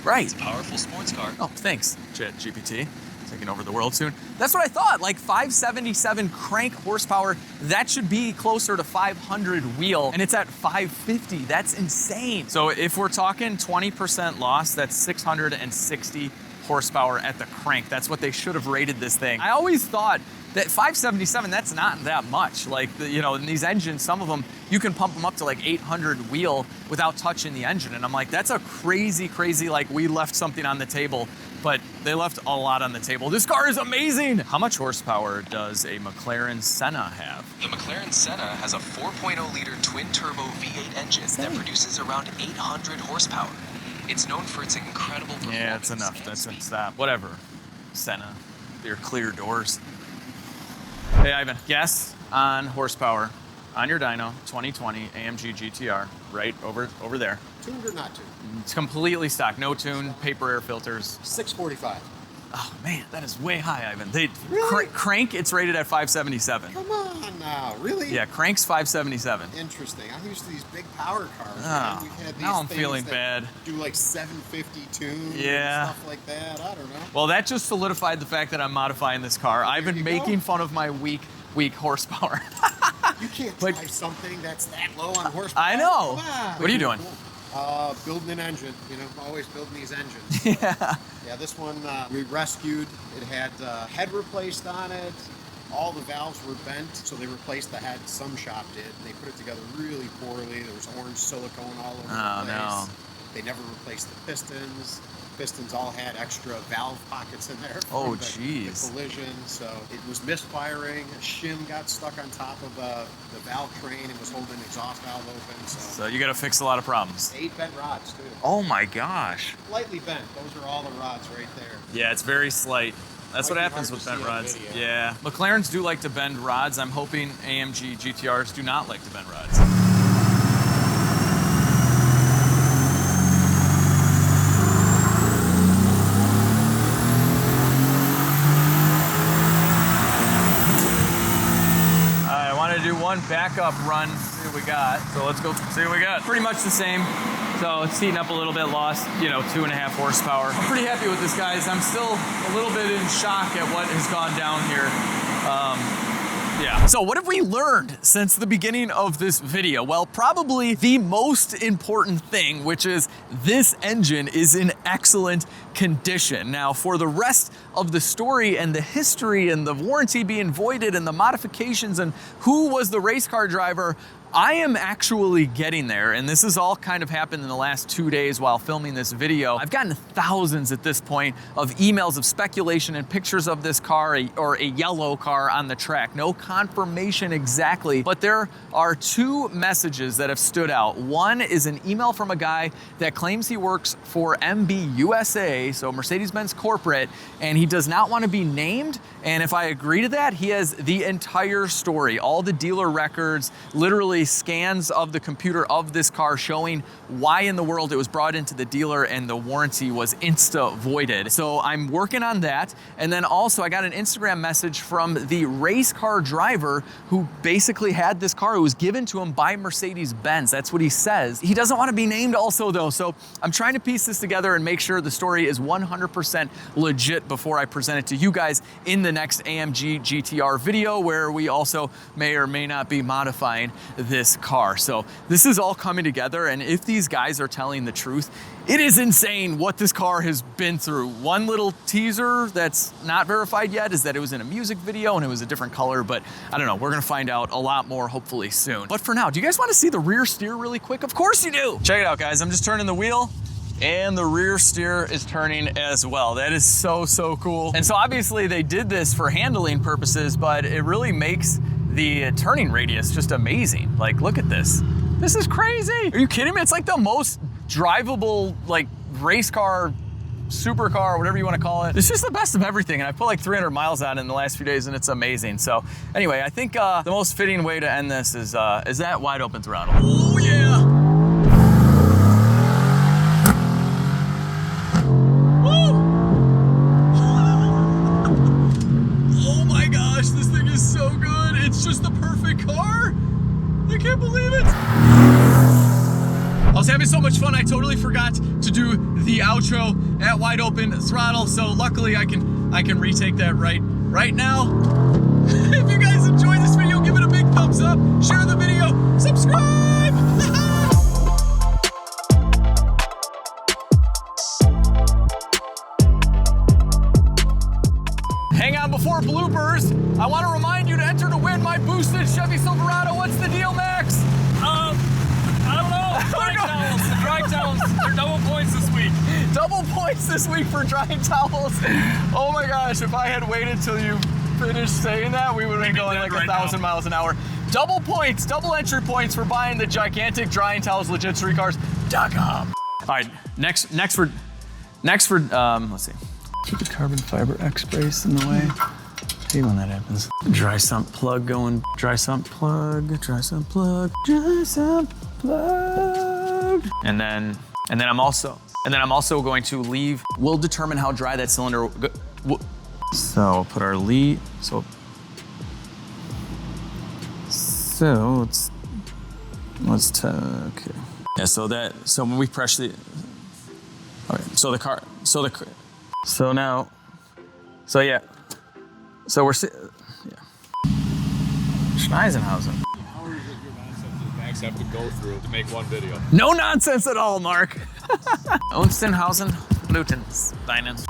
Right. It's a powerful sports car. Oh, thanks, ChatGPT. taking over the world soon. That's what I thought, like 577 crank horsepower. That should be closer to 500 wheel, and it's at 550. That's insane. So if we're talking 20% loss, that's 660 horsepower at the crank. That's what they should have rated this thing. I always thought that 577, that's not that much. Like, you know, in these engines, some of them, you can pump them up to like 800 wheel without touching the engine. And I'm like, that's a crazy, like we left something on the table, but they left a lot on the table. This car is amazing. How much horsepower does a McLaren Senna have? The McLaren Senna has a 4.0-liter twin-turbo V8 engine that produces around 800 horsepower. It's known for its incredible performance. Yeah, it's enough. That's a stop. Whatever. Senna, your clear doors. Hey, Ivan, guess on horsepower on your dyno, 2020 AMG GTR, right over there. Tuned or not tuned? It's completely stock, no tune, paper air filters. 645. Oh man, that is way high, Ivan. Really? Crank, it's rated at 577. Come on now, really? Yeah, crank's 577. Interesting. I'm used to these big power cars. Oh, Man. We've had these now I'm things feeling that bad. Do like 750 tune Yeah. and stuff like that. I don't know. Well, that just solidified the fact that I'm modifying this car. I've been you making go. fun of my weak horsepower. You can't But- drive something that's that low on horsepower. I know. Come on. What are you doing? Building an engine. You know, always building these engines. Yeah. Yeah, this one we rescued. It had head replaced on it. All the valves were bent, so they replaced the head. Some shop did. They put it together really poorly. There was orange silicone all over the place. No. They never replaced the pistons. Pistons all had extra valve pockets in there. Oh, the jeez. collision. So it was misfiring. A shim got stuck on top of the valve train and was holding the exhaust valve open. So you gotta fix a lot of problems. 8 bent rods too. Oh my gosh. Lightly bent. Those are all the rods right there. Yeah, it's very slight. That's Might what be happens hard with to bent see on rods. video. Yeah. McLarens do like to bend rods. I'm hoping AMG GTRs do not like to bend rods. I want to do one backup run, see what we got. So let's go see what we got. Pretty much the same. So it's heating up a little bit, lost, 2.5 horsepower. I'm pretty happy with this, guys. I'm still a little bit in shock at what has gone down here. Yeah. So what have we learned since the beginning of this video? Well, probably the most important thing, which is this engine is in excellent condition. Now, for the rest of the story and the history and the warranty being voided and the modifications and who was the race car driver, I am actually getting there, and this has all kind of happened in the last 2 days while filming this video. I've gotten thousands at this point of emails of speculation and pictures of this car or a yellow car on the track. No confirmation exactly, but there are 2 messages that have stood out. One is an email from a guy that claims he works for MB USA, so Mercedes-Benz corporate, and he does not want to be named. And if I agree to that, he has the entire story, all the dealer records, literally scans of the computer of this car showing why in the world it was brought into the dealer and the warranty was insta voided. So I'm working on that. And then also I got an Instagram message from the race car driver who basically had this car. It was given to him by Mercedes-Benz. That's what he says. He doesn't want to be named also though. So I'm trying to piece this together and make sure the story is 100% legit before I present it to you guys in the next AMG GTR video, where we also may or may not be modifying this car. So this is all coming together, and if these guys are telling the truth, it is insane what this car has been through. One little teaser that's not verified yet is that it was in a music video and it was a different color, but I don't know, we're gonna find out a lot more hopefully soon. But for now, do you guys wanna see the rear steer really quick? Of course you do. Check it out, guys. I'm just turning the wheel and the rear steer is turning as well. That is so, so cool. And so obviously they did this for handling purposes, but it really makes the turning radius just amazing. Like, look at this. This is crazy. Are you kidding me? It's like the most drivable, like, race car, supercar, whatever you want to call it. It's just the best of everything. And I put like 300 miles on it in the last few days and it's amazing. So anyway, I think the most fitting way to end this is that wide open throttle. Oh yeah. It's just the perfect car. I can't believe it. I was having so much fun, I totally forgot to do the outro at wide open throttle. So luckily I can I can retake that right now. If you guys enjoyed this video, give it a big thumbs up, share the video, subscribe! Hang on, before bloopers, I want to remind you to enter to win my boosted Chevy Silverado. What's the deal, Max? I don't know. Dry towels. They're double points this week. Double points this week for drying towels. Oh my gosh, if I had waited till you finished saying that, we would have been going like 1,000 miles an hour. Double points, double entry points for buying the gigantic drying towels, LegitStreetCars.com. All right, next for, let's see. Keep the carbon fiber X brace in the way. I hate when that happens. Dry sump plug going, dry sump plug, dry sump plug, dry sump plug. And then I'm also going to leave. We'll determine how dry that cylinder will go. So we'll put our lead. So let's okay. Yeah. So when we press the. Okay. So yeah. So we're Schneisenhausen. How is it your nonsense that Max have to go through to make one video? No nonsense at all, Mark. Unstenhausen, Lutensteinen.